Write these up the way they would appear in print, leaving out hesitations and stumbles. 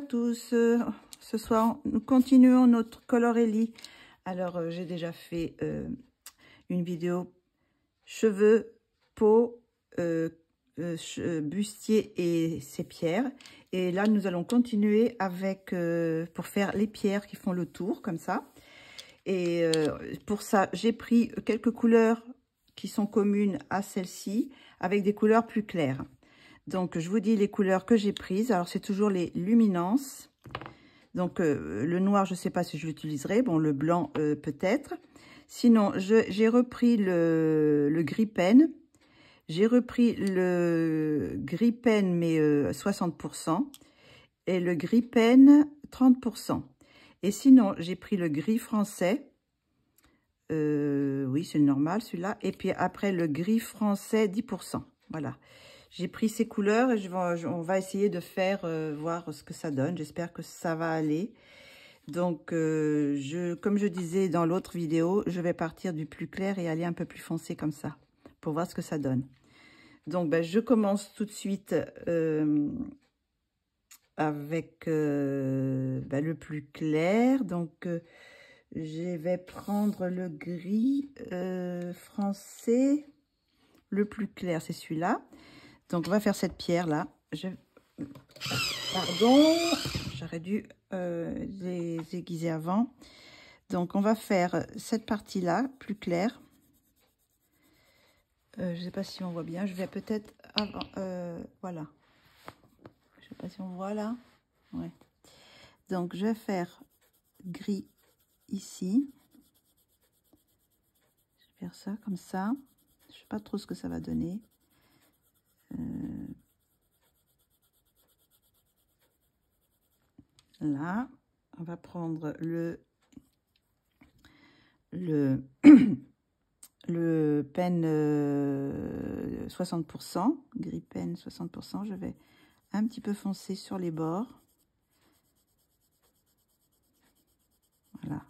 tous, ce soir nous continuons notre Colorelli. Alors j'ai déjà fait une vidéo cheveux, peau, bustier et ses pierres. Et là nous allons continuer avec pour faire les pierres qui font le tour comme ça. Et pour ça j'ai pris quelques couleurs qui sont communes à celle-ci avec des couleurs plus claires. Donc, je vous dis les couleurs que j'ai prises. Alors, c'est toujours les luminances. Donc, le noir, je ne sais pas si je l'utiliserai. Bon, le blanc, peut-être. Sinon, j'ai repris le gris pen. J'ai repris le gris pen, mais 60%. Et le gris pen, 30%. Et sinon, j'ai pris le gris français. Oui, c'est normal, celui-là. Et puis, après, le gris français, 10%. Voilà. J'ai pris ces couleurs et on va essayer de faire, voir ce que ça donne. J'espère que ça va aller. Donc, comme je disais dans l'autre vidéo, je vais partir du plus clair et aller un peu plus foncé comme ça, pour voir ce que ça donne. Donc, ben, je commence tout de suite avec le plus clair. Donc, je vais prendre le gris français. Le plus clair, c'est celui-là. Donc, on va faire cette pierre-là. Pardon, j'aurais dû les aiguiser avant. Donc, on va faire cette partie-là, plus claire. Je ne sais pas si on voit bien. Je vais peut-être... voilà. Je ne sais pas si on voit là. Ouais. Donc, je vais faire gris ici. Je vais faire ça comme ça. Je ne sais pas trop ce que ça va donner. Là, on va prendre le pen 60%, gris pen 60%. Je vais un petit peu foncer sur les bords. Voilà.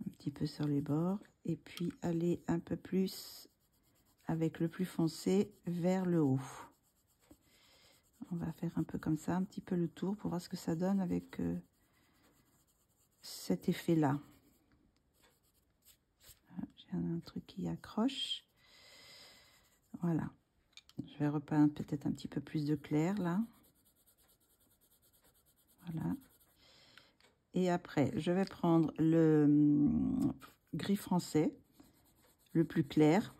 Un petit peu sur les bords. Et puis aller un peu plus avec le plus foncé vers le haut. On va faire un peu comme ça, un petit peu le tour pour voir ce que ça donne avec cet effet-là. J'ai un truc qui accroche. Voilà. Je vais repeindre peut-être un petit peu plus de clair là. Voilà. Et après, je vais prendre le gris français, le plus clair.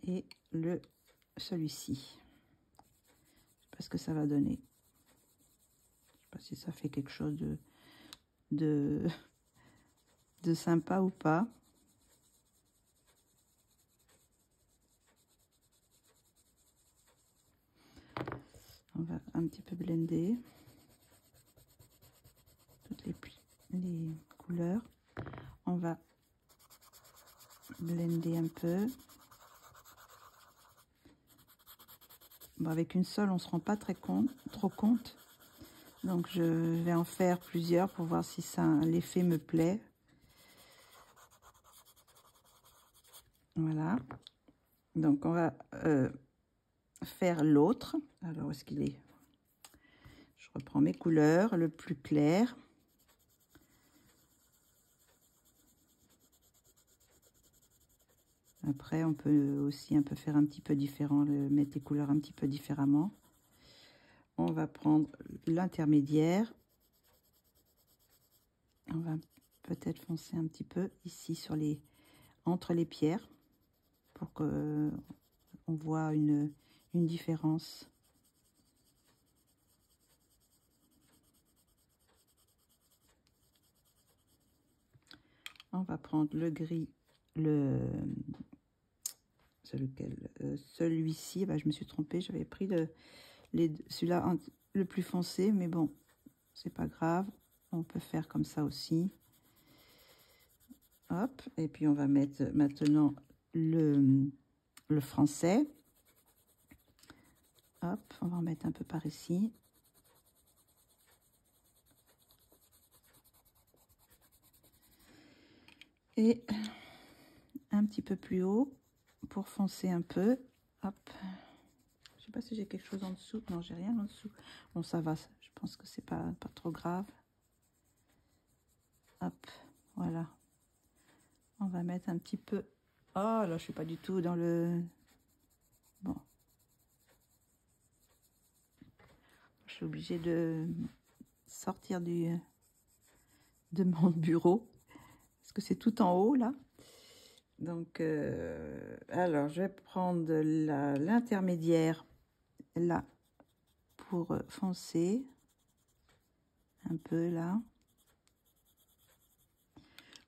Et celui-ci. Je ne sais pas ce que ça va donner. Je ne sais pas si ça fait quelque chose de sympa ou pas. On va un petit peu blender toutes les couleurs. On va blender un peu. Bon, avec une seule, on ne se rend pas trop compte. Donc, je vais en faire plusieurs pour voir si l'effet me plaît. Voilà. Donc, on va faire l'autre. Alors, où est-ce qu'il est? Je reprends mes couleurs, le plus clair. Après, on peut aussi un peu faire un petit peu différent, mettre les couleurs un petit peu différemment. On va prendre l'intermédiaire. On va peut-être foncer un petit peu ici entre les pierres pour que on voit une différence. On va prendre le gris, celui-ci, bah, je me suis trompée, j'avais pris celui-là le plus foncé, mais bon, c'est pas grave, on peut faire comme ça aussi. Hop, et puis on va mettre maintenant le français. Hop, on va en mettre un peu par ici. Et un petit peu plus haut pour foncer un peu. Hop. Je sais pas si j'ai quelque chose en dessous. Non, j'ai rien en dessous. Bon, ça va. Je pense que c'est pas trop grave. Hop, voilà. On va mettre un petit peu. Oh là, je suis pas du tout dans le. Bon. Je suis obligée de sortir de mon bureau parce que c'est tout en haut là. Donc, alors, je vais prendre l'intermédiaire là pour foncer un peu là.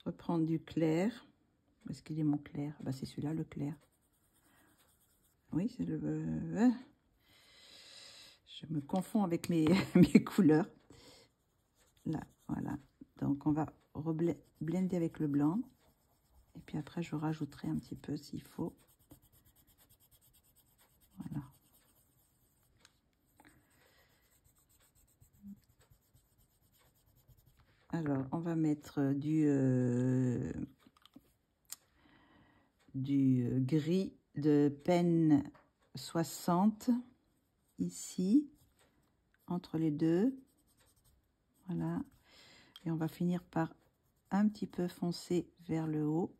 Reprendre du clair. Est-ce qu'il est mon clair? Bah, c'est celui-là, le clair. Oui, c'est le... je me confonds avec mes couleurs. Là, voilà. Donc, on va blender avec le blanc. Et puis après, je rajouterai un petit peu s'il faut. Voilà. Alors, on va mettre du gris de peine 60 ici, entre les deux. Voilà. Et on va finir par un petit peu foncer vers le haut.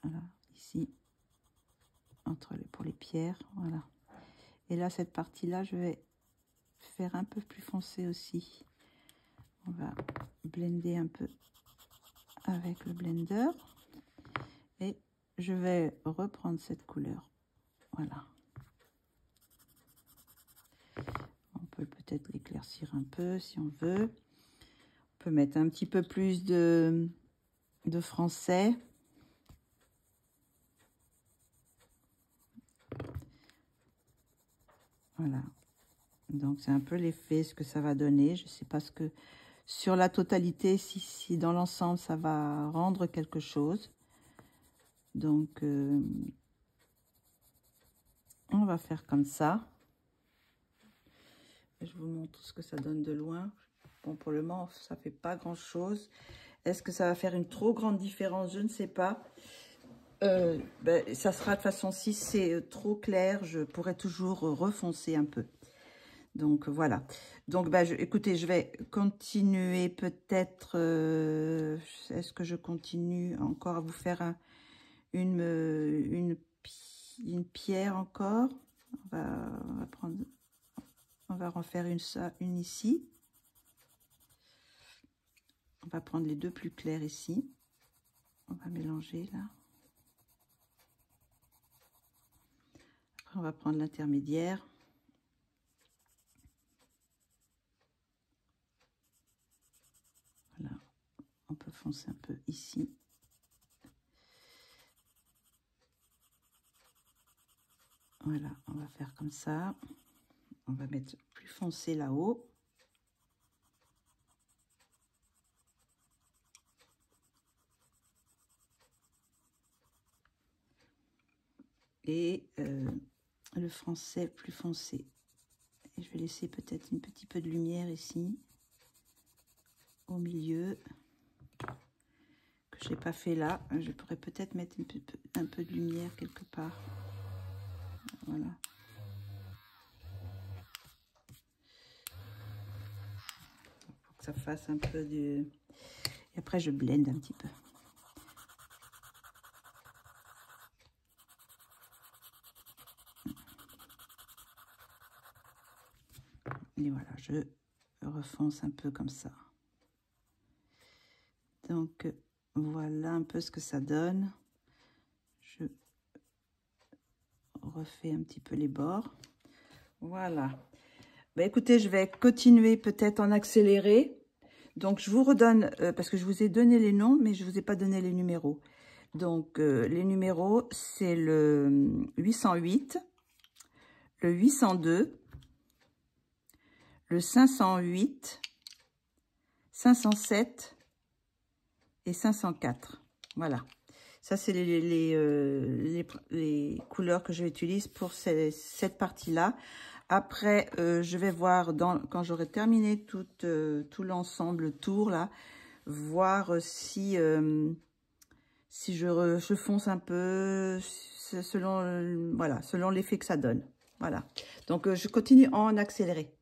Voilà, ici, pour les pierres. Voilà. Et là, cette partie-là, je vais faire un peu plus foncé aussi. On va blender un peu avec le blender. Et je vais reprendre cette couleur. Voilà. On peut peut-être l'éclaircir un peu si on veut. On peut mettre un petit peu plus de français. Voilà. Donc, c'est un peu l'effet, ce que ça va donner. Je ne sais pas ce que... Sur la totalité, si dans l'ensemble, ça va rendre quelque chose. Donc, on va faire comme ça. Je vous montre ce que ça donne de loin. Bon, pour le moment, ça ne fait pas grand-chose. Est-ce que ça va faire une trop grande différence? Je ne sais pas. Ça sera de toute façon, si c'est trop clair, je pourrais toujours refoncer un peu. Donc, voilà. Donc, écoutez, je vais continuer peut-être... Est-ce que je continue encore à vous faire une pierre encore? On va refaire une ici. On va prendre les deux plus clairs ici. On va mélanger là. Après, on va prendre l'intermédiaire. Voilà. On peut foncer un peu ici. Voilà, on va faire comme ça. On va mettre plus foncé là-haut. Et le français plus foncé. Et je vais laisser peut-être un petit peu de lumière ici, au milieu, que je n'ai pas fait là. Je pourrais peut-être mettre un peu de lumière quelque part. Voilà. Pour que ça fasse un peu de... Et après, je blende un petit peu. Et voilà, je refonce un peu comme ça. Donc, voilà un peu ce que ça donne. Je refais un petit peu les bords. Voilà. Écoutez, je vais continuer peut-être en accéléré. Donc, je vous redonne, parce que je vous ai donné les noms, mais je ne vous ai pas donné les numéros. Donc, les numéros, c'est le 808, le 802, le 508, 507 et 504. Voilà. Ça, c'est les couleurs que j'utilise pour cette partie-là. Après, je vais voir, quand j'aurai terminé tout l'ensemble tour, là, voir si si je fonce un peu, selon, voilà, selon l'effet que ça donne. Voilà. Donc, je continue en accéléré.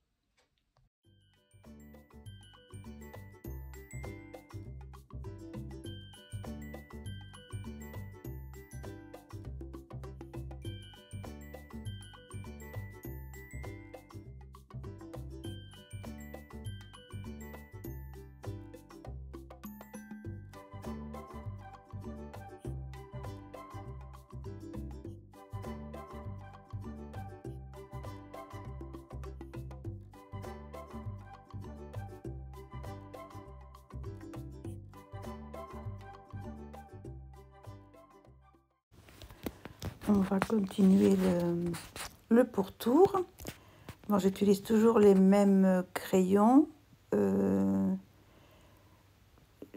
On va continuer le pourtour. Bon, j'utilise toujours les mêmes crayons.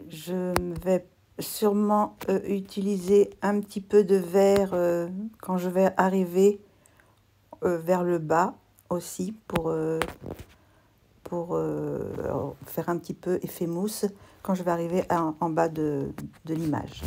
Je vais sûrement utiliser un petit peu de vert quand je vais arriver vers le bas aussi pour faire un petit peu effet mousse quand je vais arriver en bas de l'image.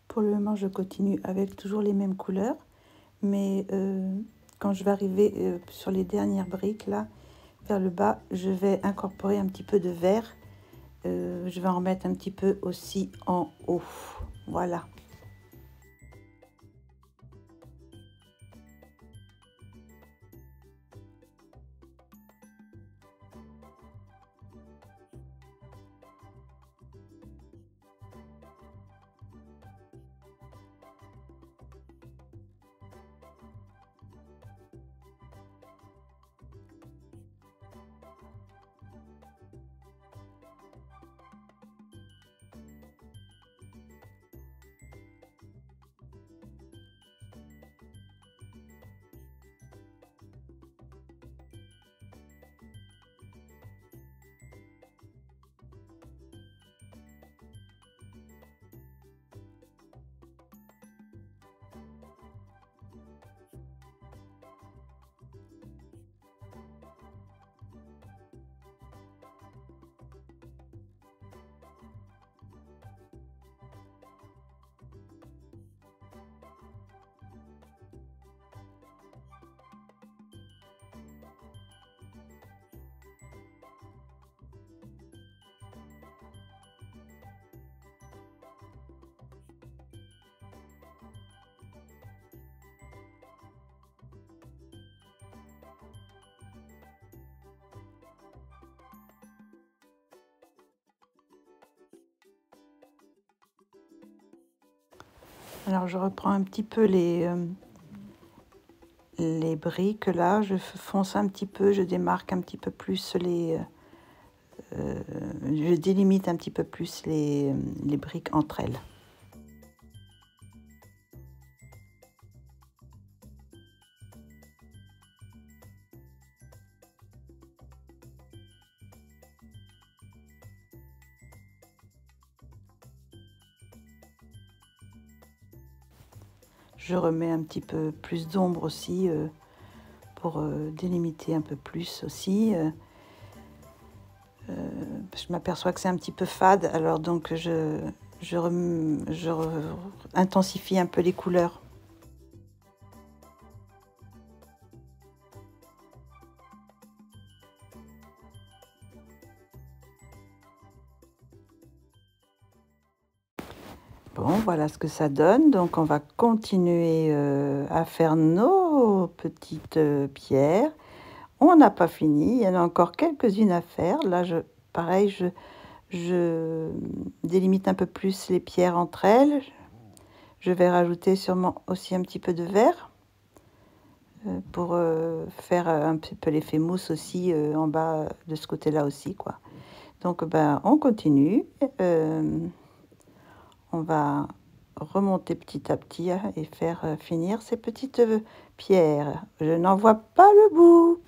Pour le moment, je continue avec toujours les mêmes couleurs, mais quand je vais arriver sur les dernières briques, là, vers le bas, je vais incorporer un petit peu de vert. Je vais en remettre un petit peu aussi en haut. Voilà. Alors je reprends un petit peu les briques là, je fonce un petit peu, je démarque un petit peu plus je délimite un petit peu plus les briques entre elles. Je remets un petit peu plus d'ombre aussi pour délimiter un peu plus aussi. Je m'aperçois que c'est un petit peu fade, alors donc intensifie un peu les couleurs. Bon, voilà ce que ça donne. Donc, on va continuer à faire nos petites pierres. On n'a pas fini. Il y en a encore quelques-unes à faire. Là, pareil, je délimite un peu plus les pierres entre elles. Je vais rajouter sûrement aussi un petit peu de vert pour faire un petit peu l'effet mousse aussi en bas de ce côté-là aussi, quoi. Donc, ben, on continue. On va remonter petit à petit et faire finir ces petites pierres. Je n'en vois pas le bout.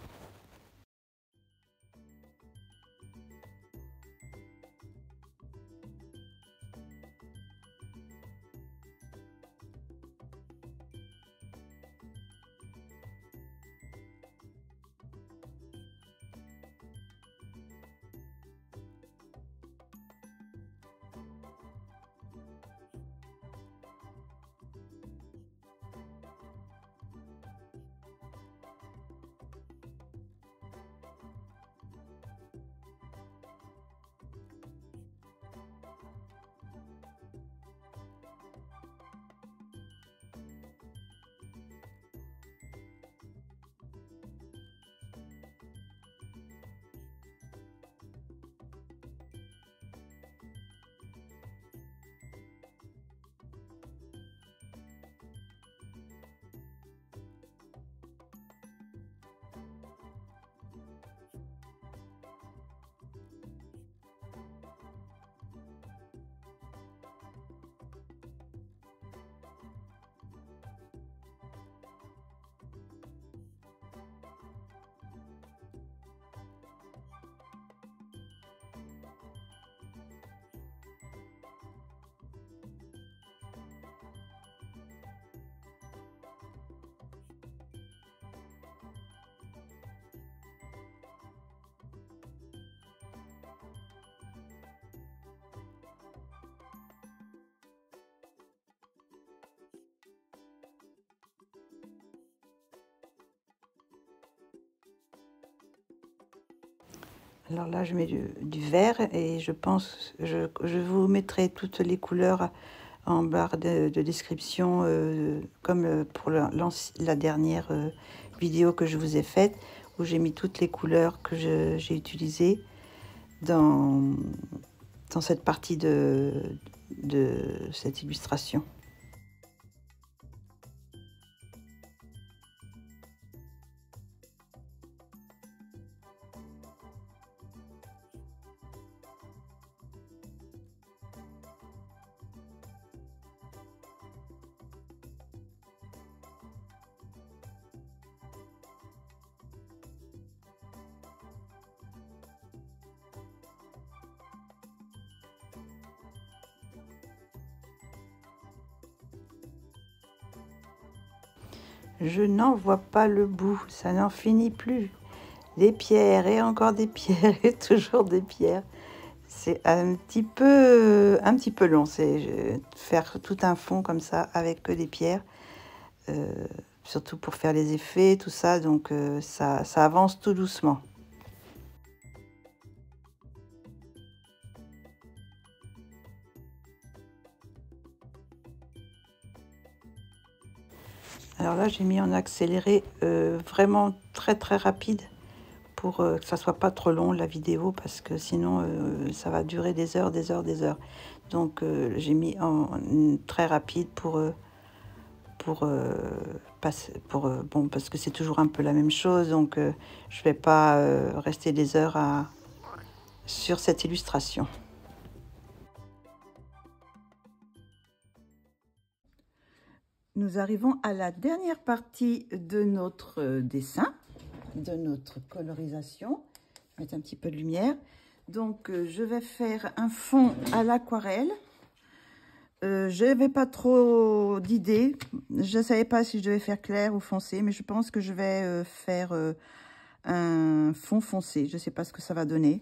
Alors là, je mets du vert et je pense, je vous mettrai toutes les couleurs en barre de description, comme pour la dernière vidéo que je vous ai faite, où j'ai mis toutes les couleurs que j'ai utilisées dans cette partie de cette illustration. Je n'en vois pas le bout, ça n'en finit plus. Des pierres et encore des pierres et toujours des pierres. C'est un petit peu long, c'est faire tout un fond comme ça avec que des pierres. Surtout pour faire les effets, tout ça, donc ça avance tout doucement. Alors là, j'ai mis en accéléré vraiment très rapide pour que ça soit pas trop long la vidéo, parce que sinon ça va durer des heures. Donc j'ai mis en très rapide pour bon, parce que c'est toujours un peu la même chose, donc je vais pas rester des heures sur cette illustration. Nous arrivons à la dernière partie de notre dessin, de notre colorisation. Je vais mettre un petit peu de lumière. Donc, je vais faire un fond à l'aquarelle. Je n'avais pas trop d'idées. Je ne savais pas si je devais faire clair ou foncé, mais je pense que je vais faire un fond foncé. Je ne sais pas ce que ça va donner,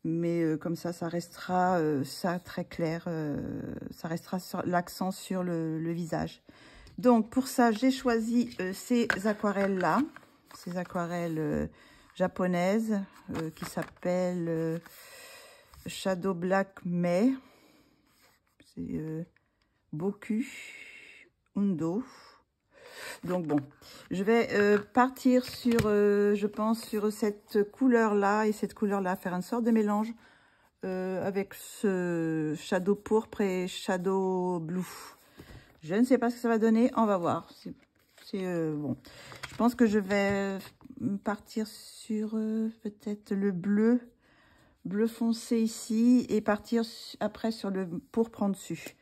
mais comme ça restera ça très clair. Ça restera l'accent sur le visage. Donc, pour ça, j'ai choisi ces aquarelles-là, ces aquarelles japonaises qui s'appellent Shadow Black May. C'est Boku Undo. Donc, bon, je vais partir sur, je pense, sur cette couleur-là et cette couleur-là, faire une sorte de mélange avec ce Shadow pourpre et Shadow blue. Je ne sais pas ce que ça va donner, on va voir. Bon. Je pense que je vais partir sur peut-être le bleu foncé ici et partir après sur le pourpre en dessus.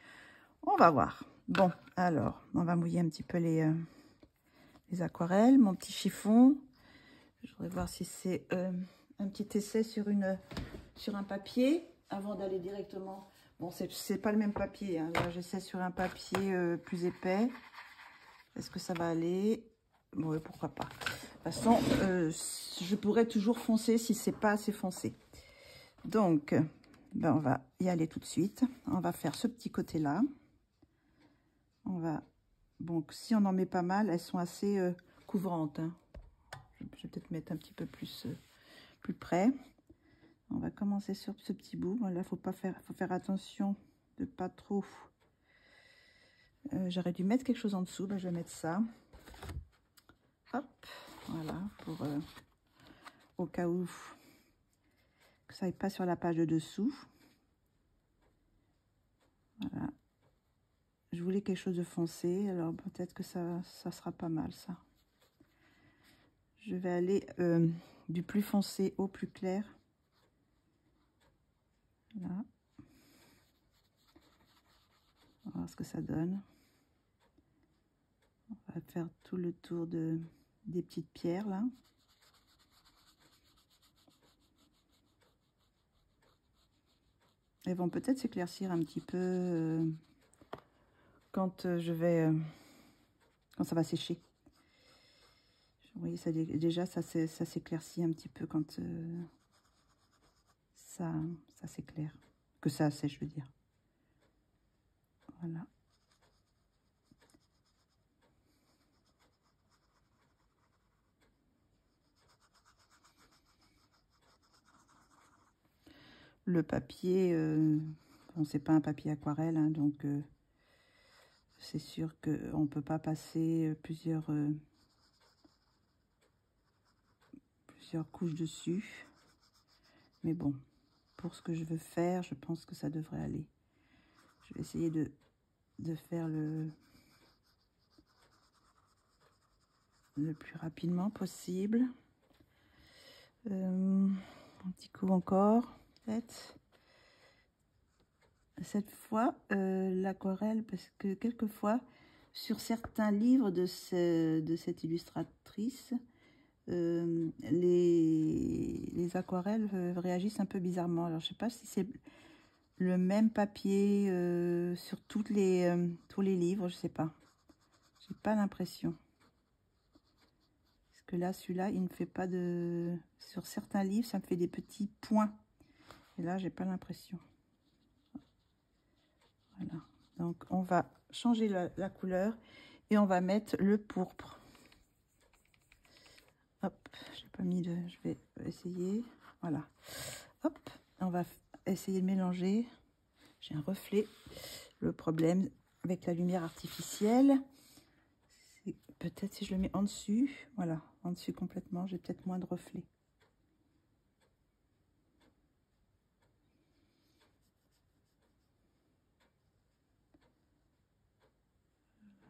On va voir. Bon, alors, on va mouiller un petit peu les aquarelles, mon petit chiffon. Je voudrais voir si c'est un petit essai sur un papier avant d'aller directement. Bon, c'est pas le même papier, hein. Là, j'essaie sur un papier plus épais. Est-ce que ça va aller? Bon, ouais, pourquoi pas. De toute façon, je pourrais toujours foncer si c'est pas assez foncé. Donc, ben, on va y aller tout de suite. On va faire ce petit côté-là. On va... Bon, si on en met pas mal, elles sont assez couvrantes, hein. Je vais peut-être mettre un petit peu plus près. On va commencer sur ce petit bout. Là, faut faire attention de pas trop. J'aurais dû mettre quelque chose en dessous. Ben, je vais mettre ça. Hop, voilà, pour au cas où que ça n'aille pas sur la page de dessous. Voilà. Je voulais quelque chose de foncé, alors peut-être que ça sera pas mal, ça. Je vais aller du plus foncé au plus clair. Là. On va voir ce que ça donne. On va faire tout le tour des petites pierres, là. Elles vont peut-être s'éclaircir un petit peu quand quand ça va sécher. Vous voyez, déjà, ça s'éclaircit un petit peu quand ça s'éclaire. Que ça sèche, je veux dire. Voilà. Le papier, bon, c'est pas un papier aquarelle, hein, donc c'est sûr qu'on ne peut pas passer plusieurs couches dessus. Mais bon, pour ce que je veux faire, je pense que ça devrait aller. Je vais essayer de faire le plus rapidement possible. Un petit coup encore, peut-être. Cette fois, l'aquarelle, parce que quelquefois, sur certains livres de cette illustratrice, les aquarelles réagissent un peu bizarrement. Alors, je ne sais pas si c'est le même papier sur tous les livres, je ne sais pas. J'ai pas l'impression. Parce que là, celui-là, il ne fait pas de... Sur certains livres, ça me fait des petits points. Et là, j'ai pas l'impression. Voilà. Donc, on va changer la couleur et on va mettre le pourpre. Hop, j'ai pas mis de... Je vais essayer. Voilà. Hop, on va essayer de mélanger. J'ai un reflet. Le problème avec la lumière artificielle, c'est peut-être si je le mets en dessus. Voilà, en dessus complètement, j'ai peut-être moins de reflets.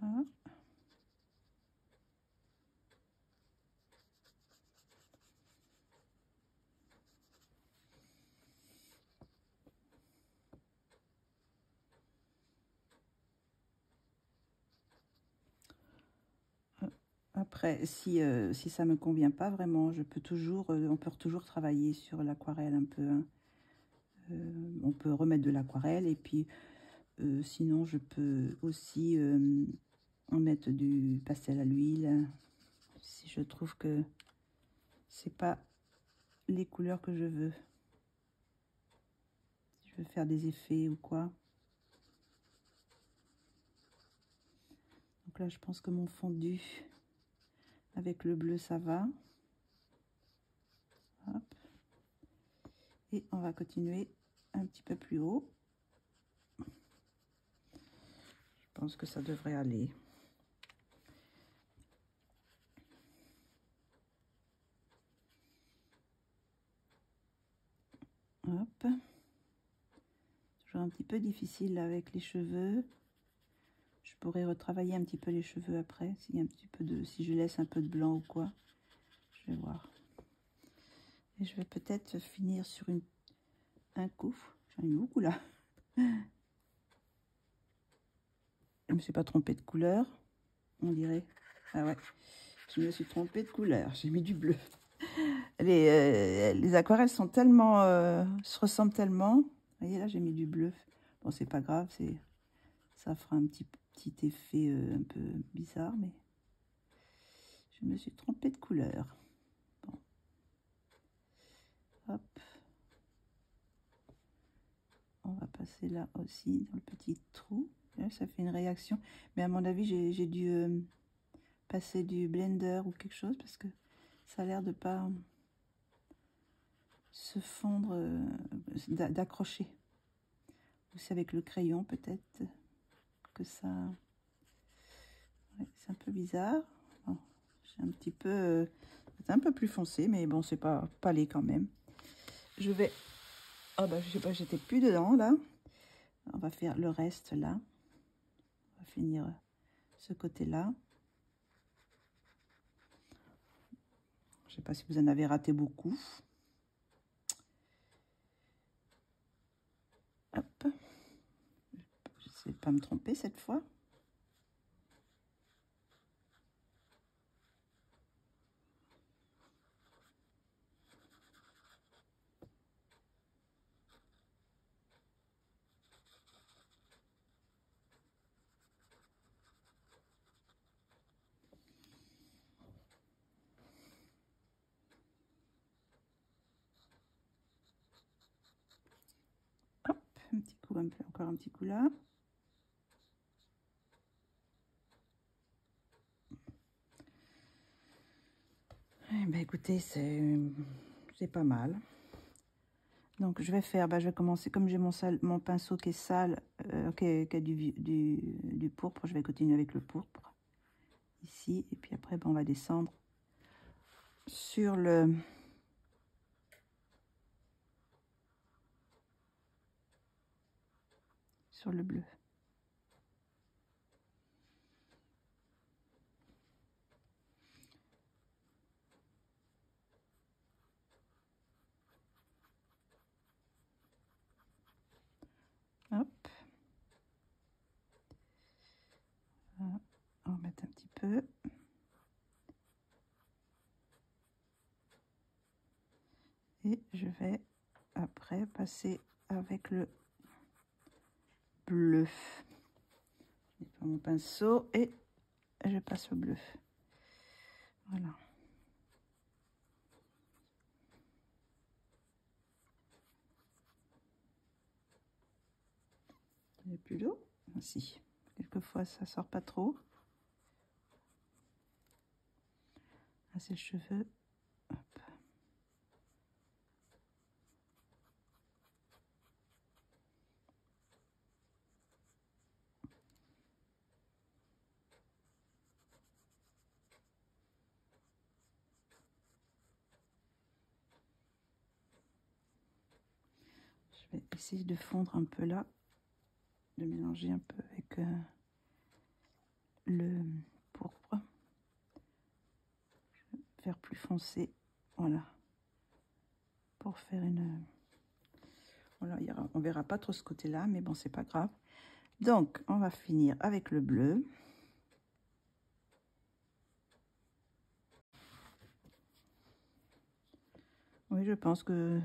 Voilà. Après, si ça me convient pas vraiment, je peux toujours, on peut toujours travailler sur l'aquarelle un peu. Hein. On peut remettre de l'aquarelle et puis sinon je peux aussi en mettre du pastel à l'huile si je trouve que c'est pas les couleurs que je veux. Si je veux faire des effets ou quoi. Donc là, je pense que mon fondu avec le bleu, ça va. Hop. Et on va continuer un petit peu plus haut. Je pense que ça devrait aller. Hop. Toujours un petit peu difficile avec les cheveux. Je pourrais retravailler un petit peu les cheveux après, s'il y a un petit peu de, si je laisse un peu de blanc ou quoi. Je vais voir. Et je vais peut-être finir sur un coup. J'en ai beaucoup là. Je me suis pas trompée de couleur, on dirait. Ah ouais, je me suis trompée de couleur. J'ai mis du bleu. Les aquarelles sont tellement, se ressemblent tellement. Vous voyez là, j'ai mis du bleu. Bon, c'est pas grave, ça fera un petit effet un peu bizarre, mais je me suis trompée de couleur. Bon. Hop. On va passer là aussi, dans le petit trou. Là, ça fait une réaction. Mais à mon avis, j'ai dû passer du blender ou quelque chose parce que ça a l'air de pas se fondre, d'accrocher. Ou c'est avec le crayon peut-être que ça... Ouais, c'est un peu bizarre. Bon, j'ai un petit peu... c'est un peu plus foncé, mais bon, c'est pas laid quand même. Je vais... Ah bah, je sais pas, j'étais plus dedans, là. On va faire le reste, là. On va finir ce côté-là. Je sais pas si vous en avez raté beaucoup. Hop. Je sais pas me tromper cette fois. Hop, un petit coup, encore un petit coup là. Eh ben, écoutez, c'est pas mal. Donc, je vais faire, je vais commencer, comme j'ai mon pinceau qui est sale, qui a du pourpre, je vais continuer avec le pourpre, ici, et puis après, on va descendre sur le bleu. Hop. On va mettre un petit peu. Et je vais après passer avec le bleu. Je prends mon pinceau et je passe au bleu. Voilà. Il n'y a plus d'eau. Si. Quelquefois, ça sort pas trop. Là, c'est le cheveu. Hop. Je vais essayer de fondre un peu là, de mélanger un peu avec le pourpre. Je vais faire plus foncé, voilà, pour faire une... Voilà, on verra pas trop ce côté-là, mais bon, c'est pas grave. Donc, on va finir avec le bleu. Oui, je pense que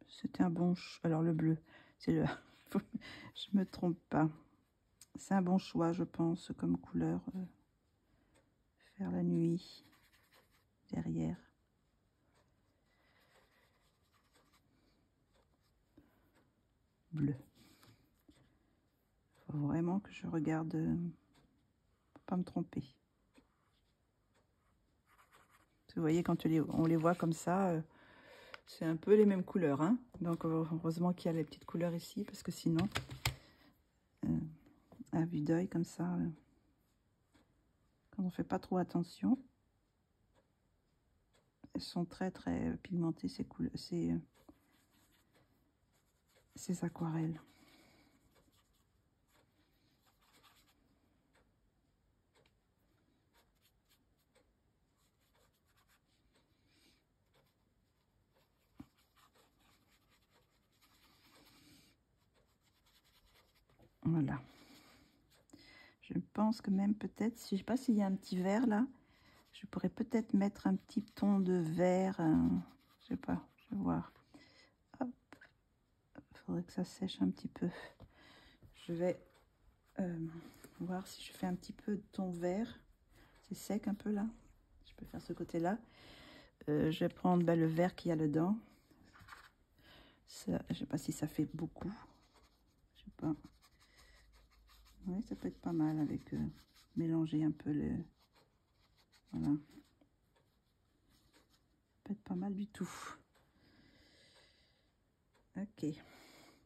c'était un bon choix. Alors le bleu, c'est le... je me trompe pas. C'est un bon choix, je pense, comme couleur. Faire la nuit derrière. Bleu. Faut vraiment que je regarde pour pas me tromper. Vous voyez, quand on les voit comme ça, c'est un peu les mêmes couleurs, hein. Donc heureusement qu'il y a les petites couleurs ici, parce que sinon, à vue d'œil comme ça, quand on fait pas trop attention, elles sont très très pigmentées ces couleurs, ces aquarelles. Voilà. Je pense que même peut-être, je sais pas s'il y a un petit vert là, je pourrais peut-être mettre un petit ton de vert, je sais pas, je vais voir. Hop, faudrait que ça sèche un petit peu. Je vais voir si je fais un petit peu de ton vert. C'est sec un peu là. Je peux faire ce côté-là. Je vais prendre le vert qu'il y a dedans. Ça, je sais pas si ça fait beaucoup. Je sais pas. Oui, ça peut être pas mal avec mélanger un peu le... Voilà. Ça peut être pas mal du tout. Ok.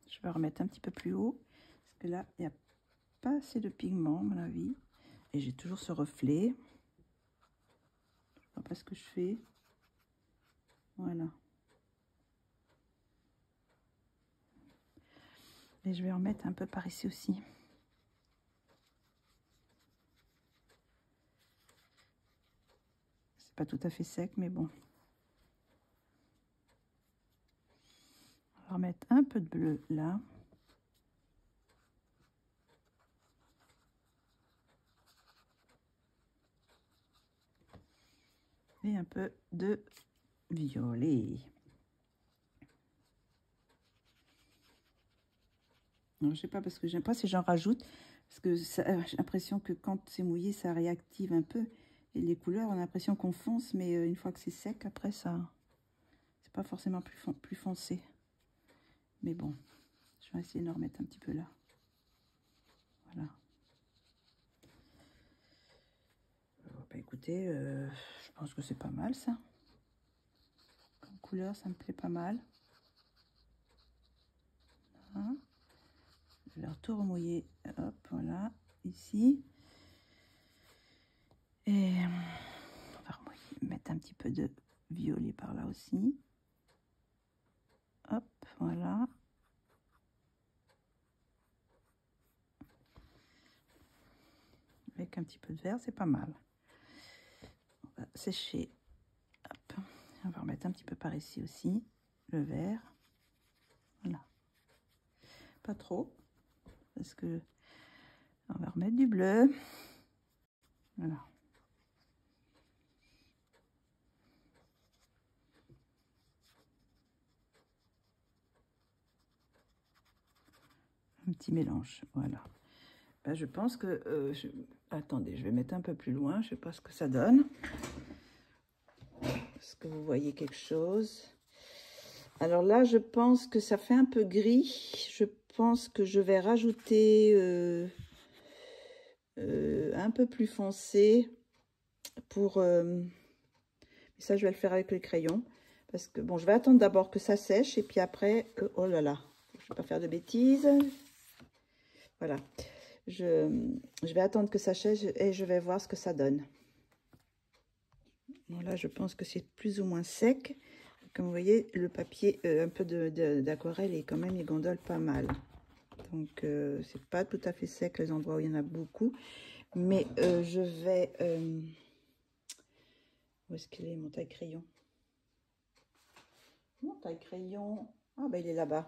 Je vais remettre un petit peu plus haut. Parce que là, il n'y a pas assez de pigment, à mon avis. Et j'ai toujours ce reflet. Je ne sais pas ce que je fais. Voilà. Et je vais en mettre un peu par ici aussi. C'est pas tout à fait sec, mais bon. On va remettre un peu de bleu là. Et un peu de violet. Non, je sais pas, parce que j'aime pas si j'en rajoute. Parce que j'ai l'impression que quand c'est mouillé, ça réactive un peu. Et les couleurs, on a l'impression qu'on fonce, mais une fois que c'est sec, après, ça... C'est pas forcément plus foncé. Mais bon, je vais essayer de en remettre un petit peu là. Voilà. Bah, écoutez, je pense que c'est pas mal, ça. Comme couleur, ça me plaît pas mal. Voilà. Je vais tout remouiller. Hop, voilà, ici. Et on va remouiller, mettre un petit peu de violet par là aussi. Hop, voilà. Avec un petit peu de vert, c'est pas mal. On va sécher. Hop. On va remettre un petit peu par ici aussi, le vert. Voilà. Pas trop, parce que on va remettre du bleu. Voilà. Un petit mélange, voilà. Ben, je pense que... Attendez, je vais mettre un peu plus loin, je sais pas ce que ça donne. Est-ce que vous voyez quelque chose? Alors là, je pense que ça fait un peu gris. Je pense que je vais rajouter un peu plus foncé pour... mais ça, je vais le faire avec le crayon. Parce que, bon, je vais attendre d'abord que ça sèche. Et puis après... oh là là, je ne vais pas faire de bêtises. Voilà. Je vais attendre que ça sèche et je vais voir ce que ça donne. Bon, là, je pense que c'est plus ou moins sec. Comme vous voyez, le papier, un peu d'aquarelle, et quand même, il gondole pas mal. Donc, c'est pas tout à fait sec les endroits où il y en a beaucoup. Mais je vais... où est-ce qu'il est, mon taille-crayon? Mon taille-crayon... Ah, ben, il est là-bas.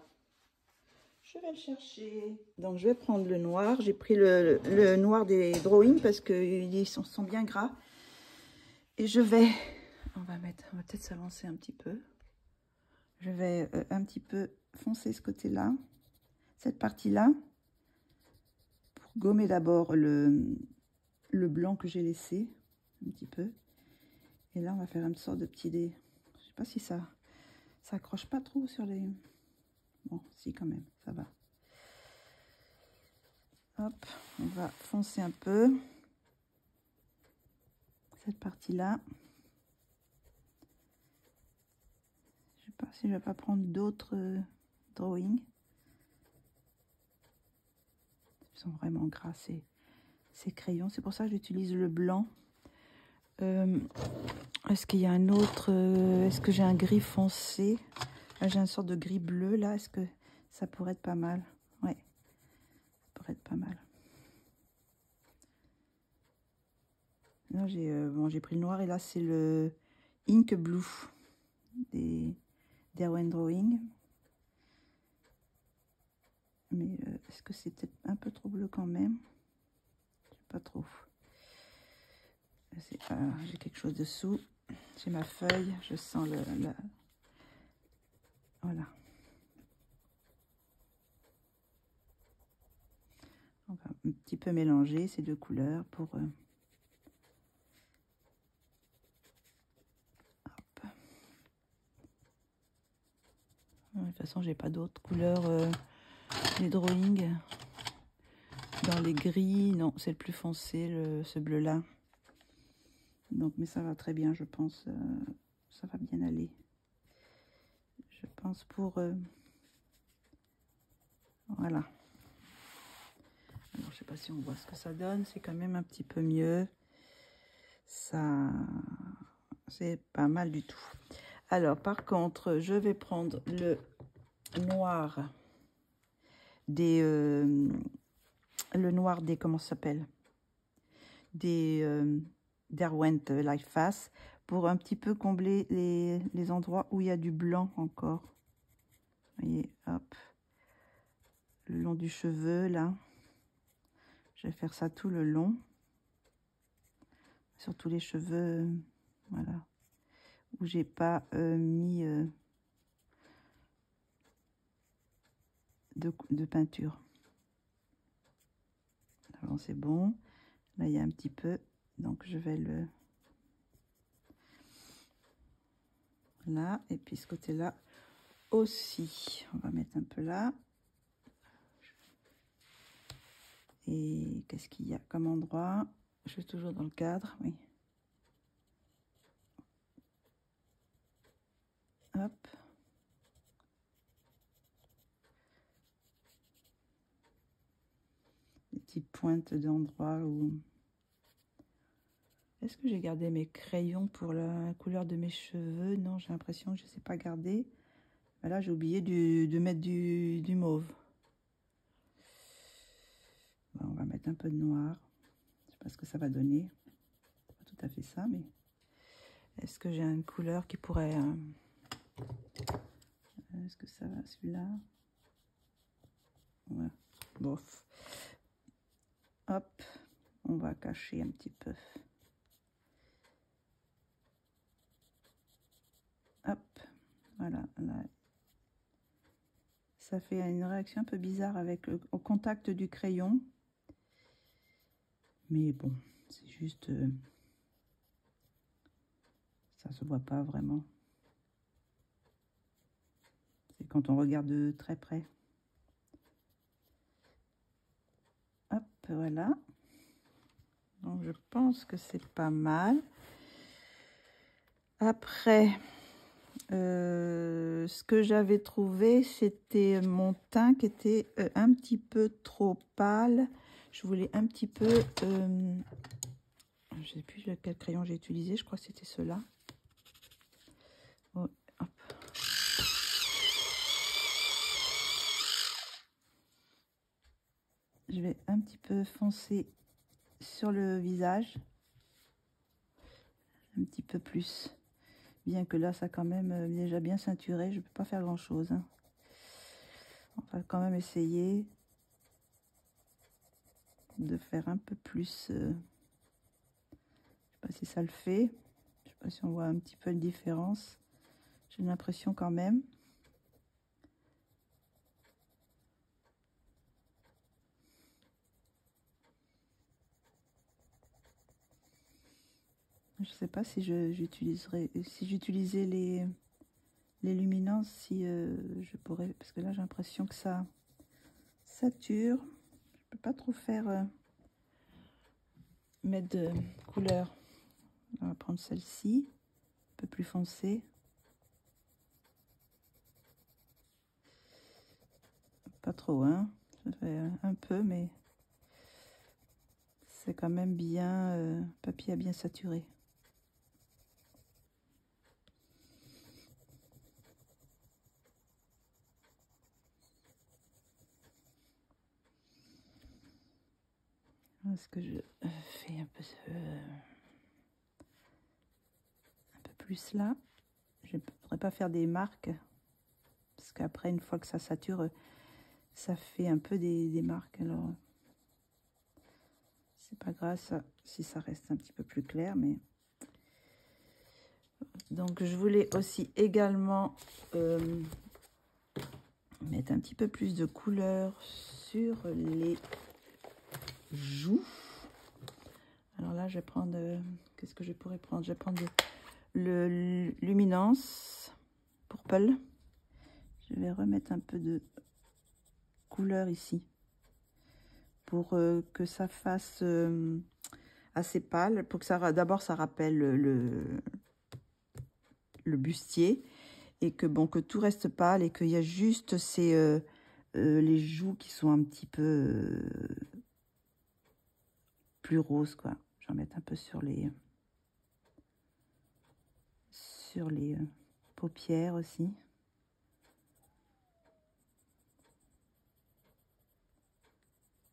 Je vais le chercher. Donc, je vais prendre le noir. J'ai pris le noir des drawings parce qu'ils sont bien gras. Et je vais... On va peut-être s'avancer un petit peu. Je vais un petit peu foncer ce côté-là, cette partie-là, pour gommer d'abord le blanc que j'ai laissé, un petit peu. Et là, on va faire une sorte de petit dé. Je sais pas si ça accroche pas trop sur les... Bon, si quand même, ça va. Hop, on va foncer un peu cette partie-là. Je sais pas si je vais pas prendre d'autres drawings. Ils sont vraiment gras ces crayons. C'est pour ça que j'utilise le blanc. Est-ce qu'il y a un autre... est-ce que j'ai un gris foncé? J'ai une sorte de gris bleu là. Est-ce que ça pourrait être pas mal? Ouais, ça pourrait être pas mal. Là, j'ai pris le noir et là, c'est le Ink Blue des Derwent Drawing. Mais est-ce que c'est peut-être un peu trop bleu quand même? Je sais pas trop. J'ai quelque chose dessous. J'ai ma feuille. Je sens voilà. On va un petit peu mélanger ces deux couleurs pour... Hop. De toute façon, j'ai pas d'autres couleurs. Les drawings dans les gris, non, c'est le plus foncé, ce bleu-là. Donc, mais ça va très bien, je pense. Ça va bien aller. Je pense pour... voilà. Alors, je sais pas si on voit ce que ça donne. C'est quand même un petit peu mieux. Ça... c'est pas mal du tout. Alors, par contre, je vais prendre le noir le noir des... comment ça s'appelle? Des Derwent Light Face pour un petit peu combler les endroits où il y a du blanc encore. Vous voyez, hop. Le long du cheveu, là. Je vais faire ça tout le long. Sur tous les cheveux, voilà. Où j'ai pas mis de peinture. Alors, c'est bon. Là, il y a un petit peu. Donc, je vais le... là. Et puis, ce côté-là aussi. On va mettre un peu là. Et qu'est-ce qu'il y a comme endroit? Je suis toujours dans le cadre, oui. Hop. Des petites pointes d'endroits où... Est-ce que j'ai gardé mes crayons pour la couleur de mes cheveux? Non, j'ai l'impression que je ne sais pas garder. Là, j'ai oublié de mettre du mauve. Bon, on va mettre un peu de noir. Je ne sais pas ce que ça va donner. C'est pas tout à fait ça, mais... Est-ce que j'ai une couleur qui pourrait... Est-ce que ça va, celui-là? Ouais, bof. Hop, on va cacher un petit peu. Hop, voilà, là. Ça fait une réaction un peu bizarre avec au contact du crayon. Mais bon, c'est juste... ça se voit pas vraiment. C'est quand on regarde de très près. Hop, voilà. Donc, je pense que c'est pas mal. Après, ce que j'avais trouvé, c'était mon teint qui était un petit peu trop pâle. Je voulais un petit peu... je sais plus quel crayon j'ai utilisé. Je crois que c'était ceux-là. Oh, hop. Je vais un petit peu foncer sur le visage. Un petit peu plus. Bien que là, ça quand même déjà bien ceinturé. Je ne peux pas faire grand-chose. Hein. On va quand même essayer de faire un peu plus. Je ne sais pas si ça le fait. Je ne sais pas si on voit un petit peu de différence. J'ai l'impression quand même. Je sais pas si j'utilisais les luminances, si je pourrais, parce que là j'ai l'impression que ça sature. Je peux pas trop faire mettre de couleur. On va prendre celle-ci, un peu plus foncée. Pas trop, hein. Ça fait un peu, mais c'est quand même bien. Papier a bien saturé. Est-ce que je fais un peu plus là? Je ne pourrais pas faire des marques, parce qu'après, une fois que ça sature, ça fait un peu des marques. Alors, c'est pas grave ça, si ça reste un petit peu plus clair, mais... Donc, je voulais aussi également mettre un petit peu plus de couleur sur les joues. Alors là, je vais prendre... qu'est-ce que je pourrais prendre? Je vais prendre le Luminance Purple. Je vais remettre un peu de couleur ici pour que ça fasse assez pâle, pour que ça d'abord ça rappelle le bustier, et que bon, que tout reste pâle et qu'il y a juste ces les joues qui sont un petit peu plus roses, quoi. Je vais en mettre un peu sur les paupières aussi.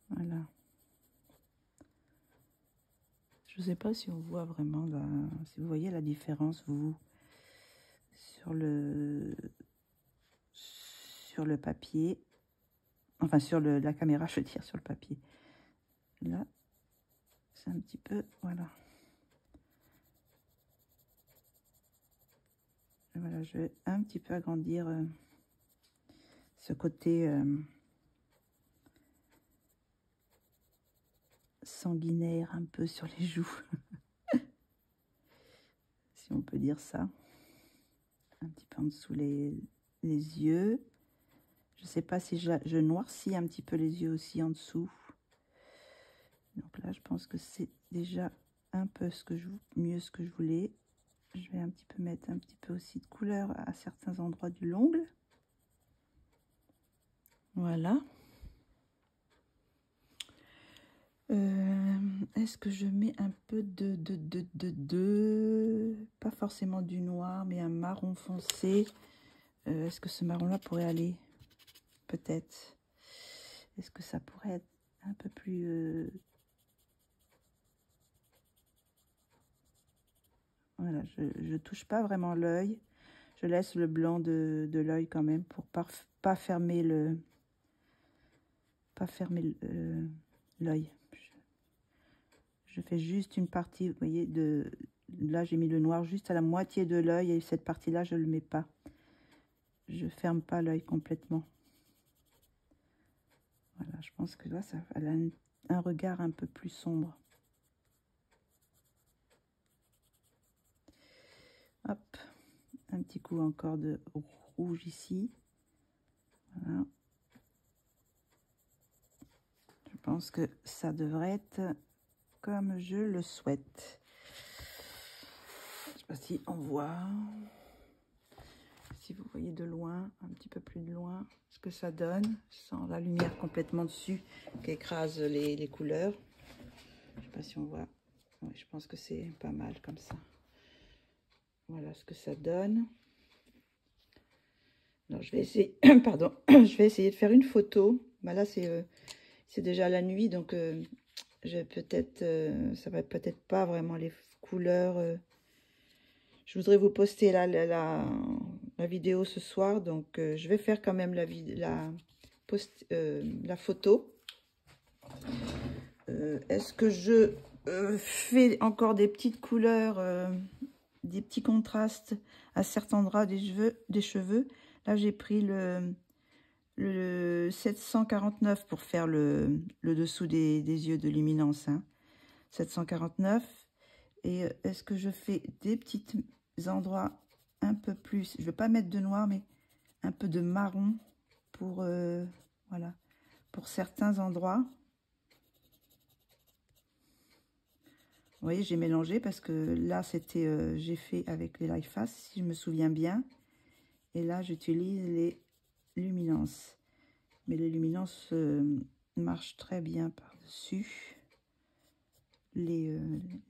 Voilà. Je ne sais pas si on voit vraiment, si vous voyez la différence, vous, sur le papier. Enfin, sur la caméra, je tire sur le papier. Là, c'est un petit peu, voilà. Et voilà, je vais un petit peu agrandir ce côté sanguinaire un peu sur les joues. Si on peut dire ça. Un petit peu en dessous les yeux. Je ne sais pas si je noircis un petit peu les yeux aussi en dessous. Donc là, je pense que c'est déjà un peu mieux ce que je voulais. Je vais un petit peu mettre un petit peu aussi de couleur à certains endroits du l'ongle. Voilà. Est-ce que je mets un peu pas forcément du noir, mais un marron foncé? Est-ce que ce marron-là pourrait aller? Peut-être. Est-ce que ça pourrait être un peu plus... Voilà, je touche pas vraiment l'œil. Je laisse le blanc de l'œil quand même pour pas fermer l'œil. Je fais juste une partie, vous voyez, là j'ai mis le noir juste à la moitié de l'œil, et cette partie-là, je ne le mets pas. Je ferme pas l'œil complètement. Voilà, je pense que là, elle a un regard un peu plus sombre. Hop, un petit coup encore de rouge ici. Voilà. Je pense que ça devrait être comme je le souhaite. Je ne sais pas si on voit, si vous voyez de loin, un petit peu plus de loin, ce que ça donne, sans la lumière complètement dessus qui écrase les couleurs. Je ne sais pas si on voit. Oui, je pense que c'est pas mal comme ça. Voilà ce que ça donne. Alors, je vais essayer, pardon, je vais essayer de faire une photo. Bah là, c'est déjà la nuit, donc ça va peut-être pas vraiment les couleurs. Je voudrais vous poster la vidéo ce soir, donc je vais faire quand même la photo. Est-ce que je fais encore des petites couleurs, des petits contrastes à certains endroits des cheveux? Là, j'ai pris le 749 pour faire le dessous des yeux de Luminance. Hein. 749. Et est-ce que je fais des petits endroits un peu plus, je ne vais pas mettre de noir, mais un peu de marron pour, voilà, pour certains endroits. Vous voyez, j'ai mélangé parce que là, c'était, j'ai fait avec les Life Fast, si je me souviens bien. Et là, j'utilise les luminances. Mais les luminances marchent très bien par-dessus. Les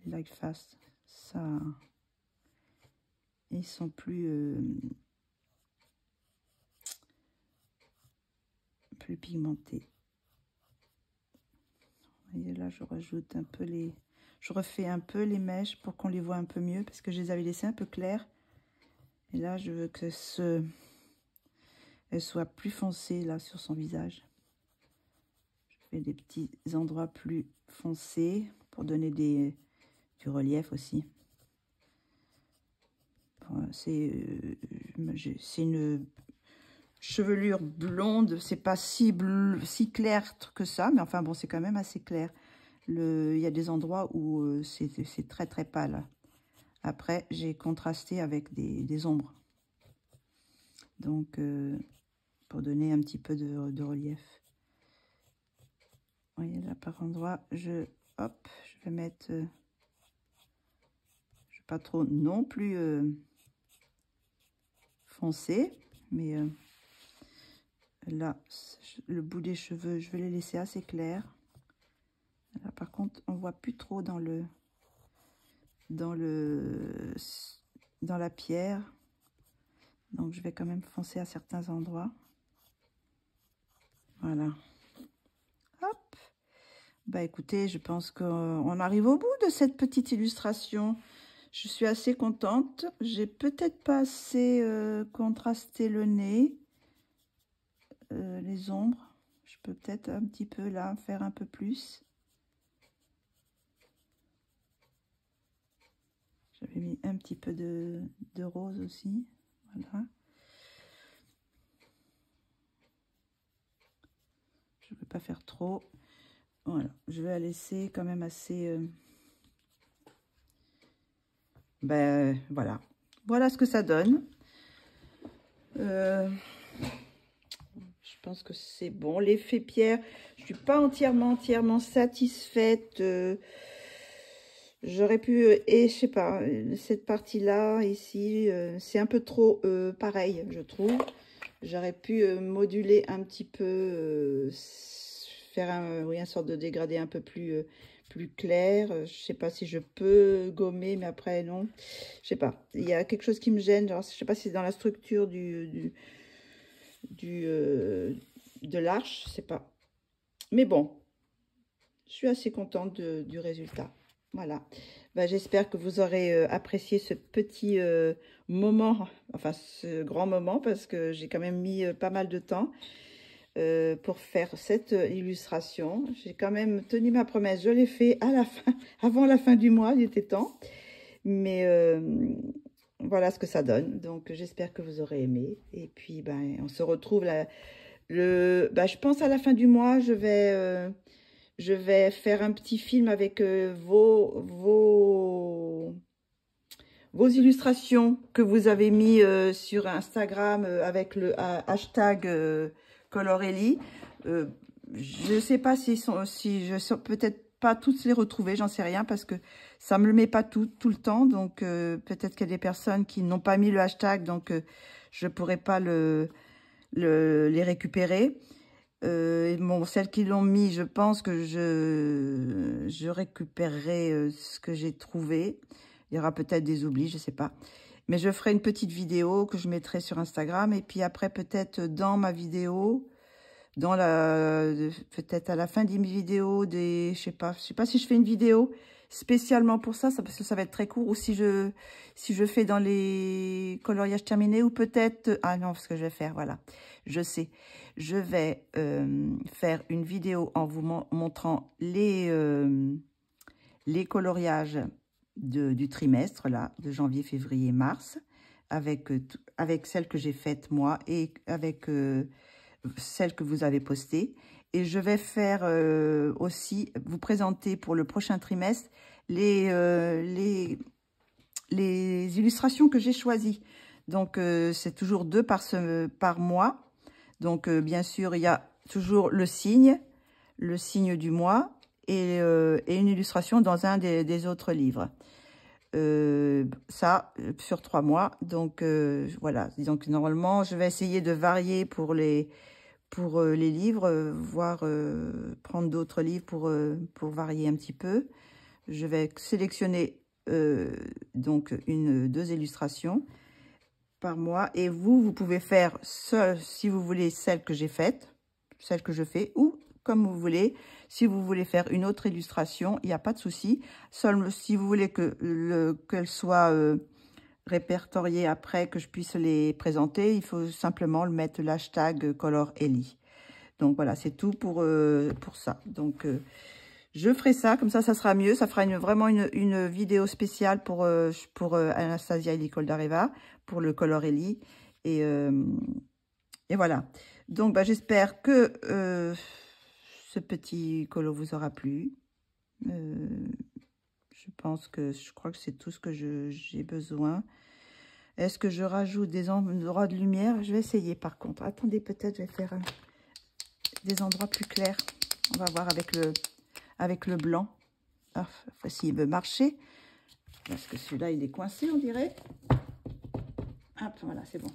Life Fast, ça, ils sont plus pigmentés. Vous voyez, là, je rajoute un peu les... Je refais un peu les mèches pour qu'on les voit un peu mieux, parce que je les avais laissées un peu claires. Et là, je veux que elle soit plus foncée, là, sur son visage. Je fais des petits endroits plus foncés pour donner du relief aussi. C'est une chevelure blonde, c'est pas si clair que ça, mais enfin bon, c'est quand même assez clair. Il y a des endroits où c'est très très pâle. Après, j'ai contrasté avec des ombres. Donc, pour donner un petit peu de relief. Vous voyez, là, par endroit, je vais mettre... je ne vais pas trop non plus foncé, mais là, le bout des cheveux, je vais les laisser assez clairs. Là, par contre, on voit plus trop dans la pierre. Donc, je vais quand même foncer à certains endroits. Voilà. Hop. Bah, écoutez, je pense qu'on arrive au bout de cette petite illustration. Je suis assez contente. J'ai peut-être pas assez contrasté le nez. Les ombres. Je peux peut-être un petit peu là, faire un peu plus. J'avais mis un petit peu de rose aussi. Voilà. Je ne veux pas faire trop. Voilà. Je vais la laisser quand même assez... Ben, voilà. Voilà ce que ça donne. Je pense que c'est bon. L'effet pierre, je ne suis pas entièrement satisfaite. J'aurais pu, et je sais pas, cette partie-là, ici, c'est un peu trop pareil, je trouve. J'aurais pu moduler un petit peu, faire oui, une sorte de dégradé un peu plus clair. Je sais pas si je peux gommer, mais après, non. Je sais pas. Il y a quelque chose qui me gêne. Genre, je sais pas si c'est dans la structure de l'arche, je sais pas. Mais bon, je suis assez contente du résultat. Voilà, ben, j'espère que vous aurez apprécié ce petit moment, enfin ce grand moment, parce que j'ai quand même mis pas mal de temps pour faire cette illustration. J'ai quand même tenu ma promesse, je l'ai fait à la fin, avant la fin du mois, il était temps. Mais voilà ce que ça donne, donc j'espère que vous aurez aimé. Et puis, ben, on se retrouve là, ben, je pense à la fin du mois, je vais faire un petit film avec vos illustrations que vous avez mis sur Instagram avec le hashtag Colorelli. Je ne sais pas si je sais peut-être pas toutes les retrouver, j'en sais rien, parce que ça me le met pas tout le temps. Donc peut-être qu'il y a des personnes qui n'ont pas mis le hashtag, donc je pourrais pas les récupérer. Bon, celles qui l'ont mis, je pense que je récupérerai ce que j'ai trouvé. Il y aura peut-être des oublis, je sais pas. Mais je ferai une petite vidéo que je mettrai sur Instagram. Et puis après, peut-être dans ma vidéo, peut-être à la fin d'une vidéo, je sais pas si je fais une vidéo spécialement pour ça, parce que ça va être très court. Ou si je fais dans les coloriages terminés, ou peut-être... Ah non, ce que je vais faire, voilà. Je sais. Je vais faire une vidéo en vous montrant les coloriages du trimestre, là, de janvier, février, mars, avec celles que j'ai faites moi et avec celles que vous avez postées. Et je vais faire aussi, vous présenter pour le prochain trimestre, les illustrations que j'ai choisies. Donc, c'est toujours 2 par mois. Donc, bien sûr, il y a toujours le signe du mois et une illustration dans un des autres livres. Ça, sur 3 mois. Donc, voilà. Donc, normalement, je vais essayer de varier pour les livres, voire prendre d'autres livres pour varier un petit peu. Je vais sélectionner donc 2 illustrations par mois. Et vous pouvez faire si vous voulez celle que j'ai faite, celle que je fais, ou comme vous voulez. Si vous voulez faire une autre illustration, il n'y a pas de souci. Seulement, si vous voulez qu'elle soit répertoriée après, que je puisse les présenter, il faut simplement le mettre l'hashtag Color Ellie. Donc voilà, c'est tout pour ça. Donc je ferai ça, comme ça sera mieux. Ça fera vraiment une vidéo spéciale pour Anastasia et l'école d'Areva, pour le Color Ellie. Et voilà. Donc bah, j'espère que ce petit colo vous aura plu. Je crois que c'est tout ce que j'ai besoin. Est-ce que je rajoute des endroits de lumière? Je vais essayer par contre. Attendez, peut-être je vais faire des endroits plus clairs. On va voir avec le blanc. Ah, s'il veut marcher. Parce que celui-là, il est coincé, on dirait. Hop, voilà, c'est bon.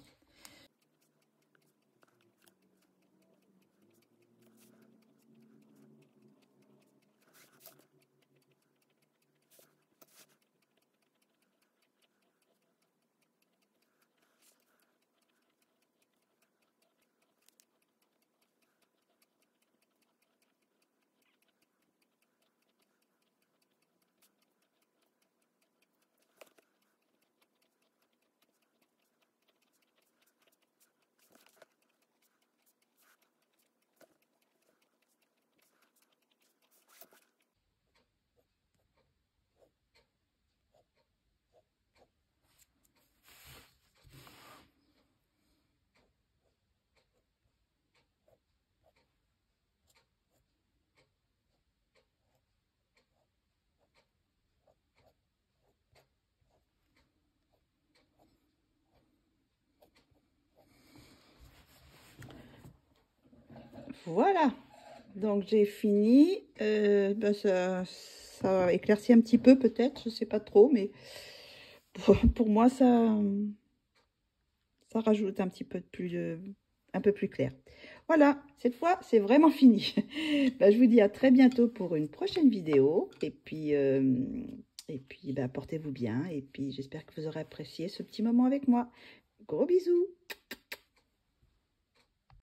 Voilà, donc j'ai fini. Ben ça éclaircit un petit peu peut-être, je sais pas trop, mais pour moi ça rajoute un petit peu un peu plus clair. Voilà, cette fois c'est vraiment fini. Ben, je vous dis à très bientôt pour une prochaine vidéo et puis ben, portez-vous bien et puis j'espère que vous aurez apprécié ce petit moment avec moi. Gros bisous.